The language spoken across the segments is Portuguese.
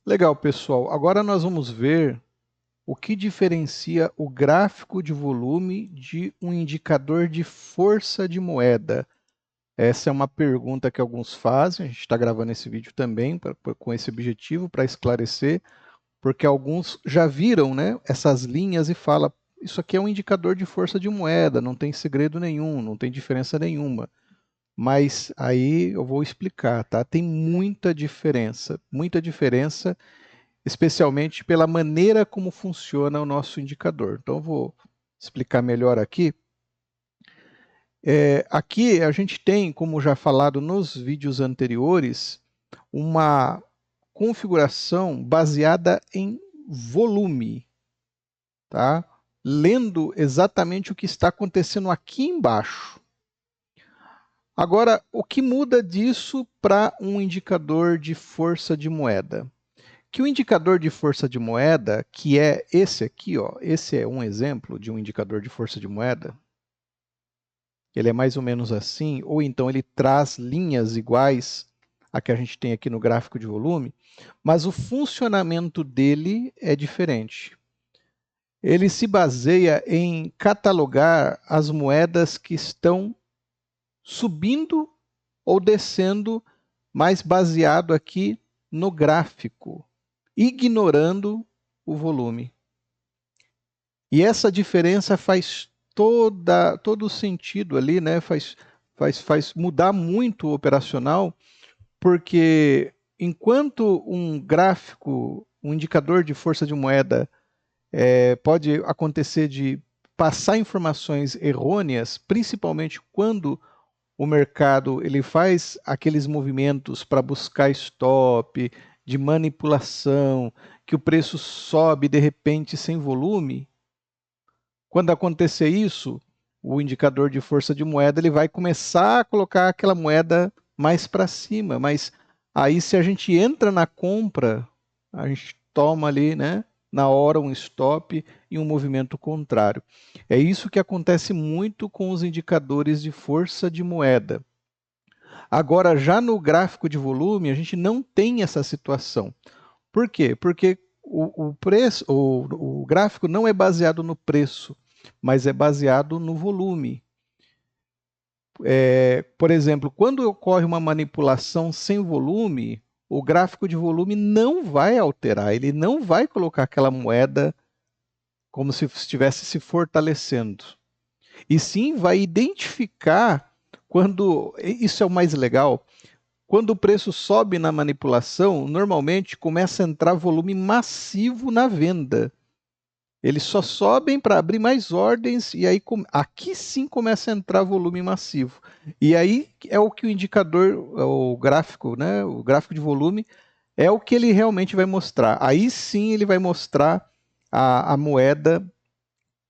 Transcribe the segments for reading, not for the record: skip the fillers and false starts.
Legal, pessoal. Agora nós vamos ver o que diferencia o gráfico de volume de um indicador de força de moeda. Essa é uma pergunta que alguns fazem. A gente está gravando esse vídeo também com esse objetivo, para esclarecer, porque alguns já viram, né, essas linhas e falam: isso aqui é um indicador de força de moeda, não tem segredo nenhum, não tem diferença nenhuma. Mas aí eu vou explicar, tá? Tem muita diferença, especialmente pela maneira como funciona o nosso indicador. Então, eu vou explicar melhor aqui. Aqui a gente tem, como já falado nos vídeos anteriores, uma configuração baseada em volume, tá? Lendo exatamente o que está acontecendo aqui embaixo. Agora, o que muda disso para um indicador de força de moeda? Que o indicador de força de moeda, que é esse aqui, ó, esse é um exemplo de um indicador de força de moeda. Ele é mais ou menos assim, ou então ele traz linhas iguais a que a gente tem aqui no gráfico de volume, mas o funcionamento dele é diferente. Ele se baseia em catalogar as moedas que estão subindo ou descendo, mais baseado aqui no gráfico, ignorando o volume. E essa diferença faz todo o sentido ali, né? Faz mudar muito o operacional, porque enquanto um gráfico, um indicador de força de moeda pode acontecer de passar informações errôneas, principalmente quando o mercado ele faz aqueles movimentos para buscar stop, de manipulação, que o preço sobe de repente sem volume. Quando acontecer isso, o indicador de força de moeda ele vai começar a colocar aquela moeda mais para cima, mas aí se a gente entra na compra, a gente toma ali, né, na hora um stop e um movimento contrário. É isso que acontece muito com os indicadores de força de moeda. Agora, já no gráfico de volume, a gente não tem essa situação. Por quê? Porque o gráfico não é baseado no preço, mas é baseado no volume. Por exemplo, quando ocorre uma manipulação sem volume, o gráfico de volume não vai alterar, ele não vai colocar aquela moeda como se estivesse se fortalecendo. E sim vai identificar quando. Isso é o mais legal. Quando o preço sobe na manipulação, normalmente começa a entrar volume massivo na venda. Eles só sobem para abrir mais ordens e aí aqui sim começa a entrar volume massivo. E aí é o que o indicador, o gráfico, né, o gráfico de volume, é o que ele realmente vai mostrar. Aí sim ele vai mostrar a moeda,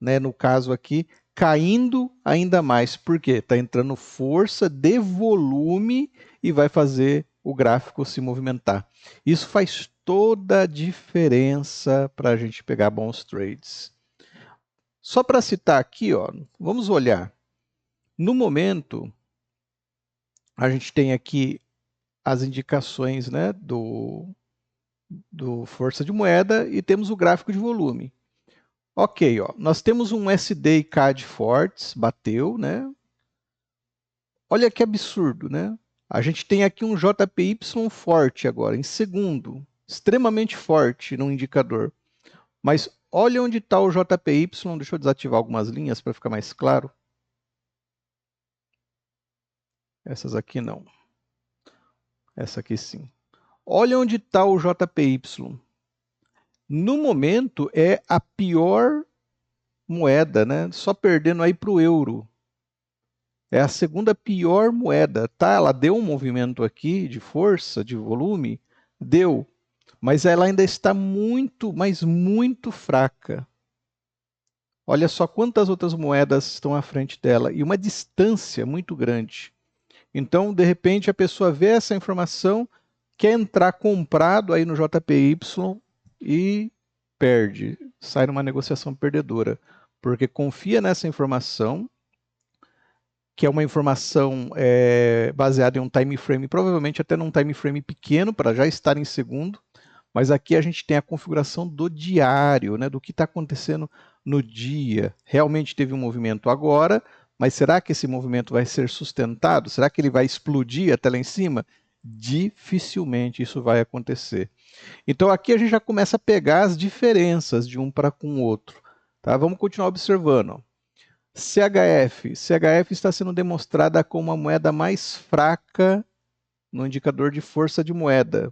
né, no caso aqui, caindo ainda mais. Por quê? Está entrando força de volume e vai fazer o gráfico se movimentar. Isso faz toda a diferença para a gente pegar bons trades. Só para citar aqui, ó, vamos olhar. No momento, a gente tem aqui as indicações, né, do força de moeda e temos o gráfico de volume. Ok, ó, nós temos um SD e CAD fortes, bateu, né? Olha que absurdo, né? A gente tem aqui um JPY forte agora, em segundo, extremamente forte no indicador. Mas olha onde está o JPY, deixa eu desativar algumas linhas para ficar mais claro. Essas aqui não. Essa aqui sim. Olha onde está o JPY. No momento é a pior moeda, né? Só perdendo aí para o euro. É a segunda pior moeda, tá? Ela deu um movimento aqui de força, de volume, deu, mas ela ainda está muito, mas muito fraca. Olha só quantas outras moedas estão à frente dela e uma distância muito grande. Então, de repente, a pessoa vê essa informação, quer entrar comprado aí no JPY e perde, sai numa negociação perdedora, porque confia nessa informação, que é uma informação baseada em um time frame, provavelmente até num time frame pequeno, para já estar em segundo, Mas aqui a gente tem a configuração do diário, né, do que está acontecendo no dia. Realmente teve um movimento agora, mas será que esse movimento vai ser sustentado? Será que ele vai explodir até lá em cima? Dificilmente isso vai acontecer. Então aqui a gente já começa a pegar as diferenças de um para com o outro. Tá? Vamos continuar observando. CHF está sendo demonstrada como a moeda mais fraca no indicador de força de moeda.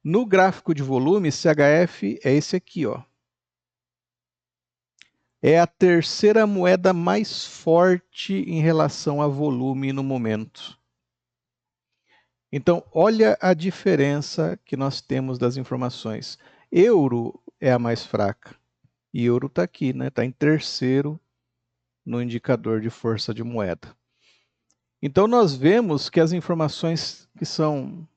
No gráfico de volume, CHF é esse aqui, ó. É a terceira moeda mais forte em relação a volume no momento. Então, olha a diferença que nós temos das informações. Euro é a mais fraca. E euro está aqui, né? Está em terceiro no indicador de força de moeda. Então, nós vemos que as informações que são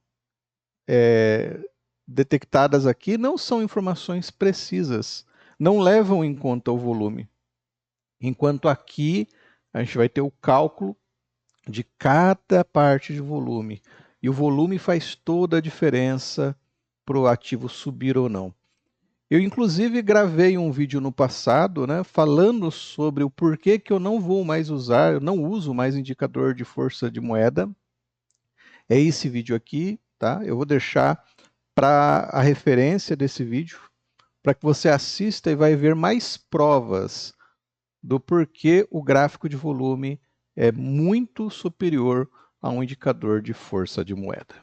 detectadas aqui não são informações precisas, não levam em conta o volume. Enquanto aqui a gente vai ter o cálculo de cada parte de volume. E o volume faz toda a diferença para o ativo subir ou não. Eu, inclusive, gravei um vídeo no passado, né, falando sobre o porquê que eu não vou mais usar, eu não uso mais indicador de força de moeda. É esse vídeo aqui, tá? Eu vou deixar para a referência desse vídeo, para que você assista e vai ver mais provas do porquê o gráfico de volume é muito superior a um indicador de força de moeda.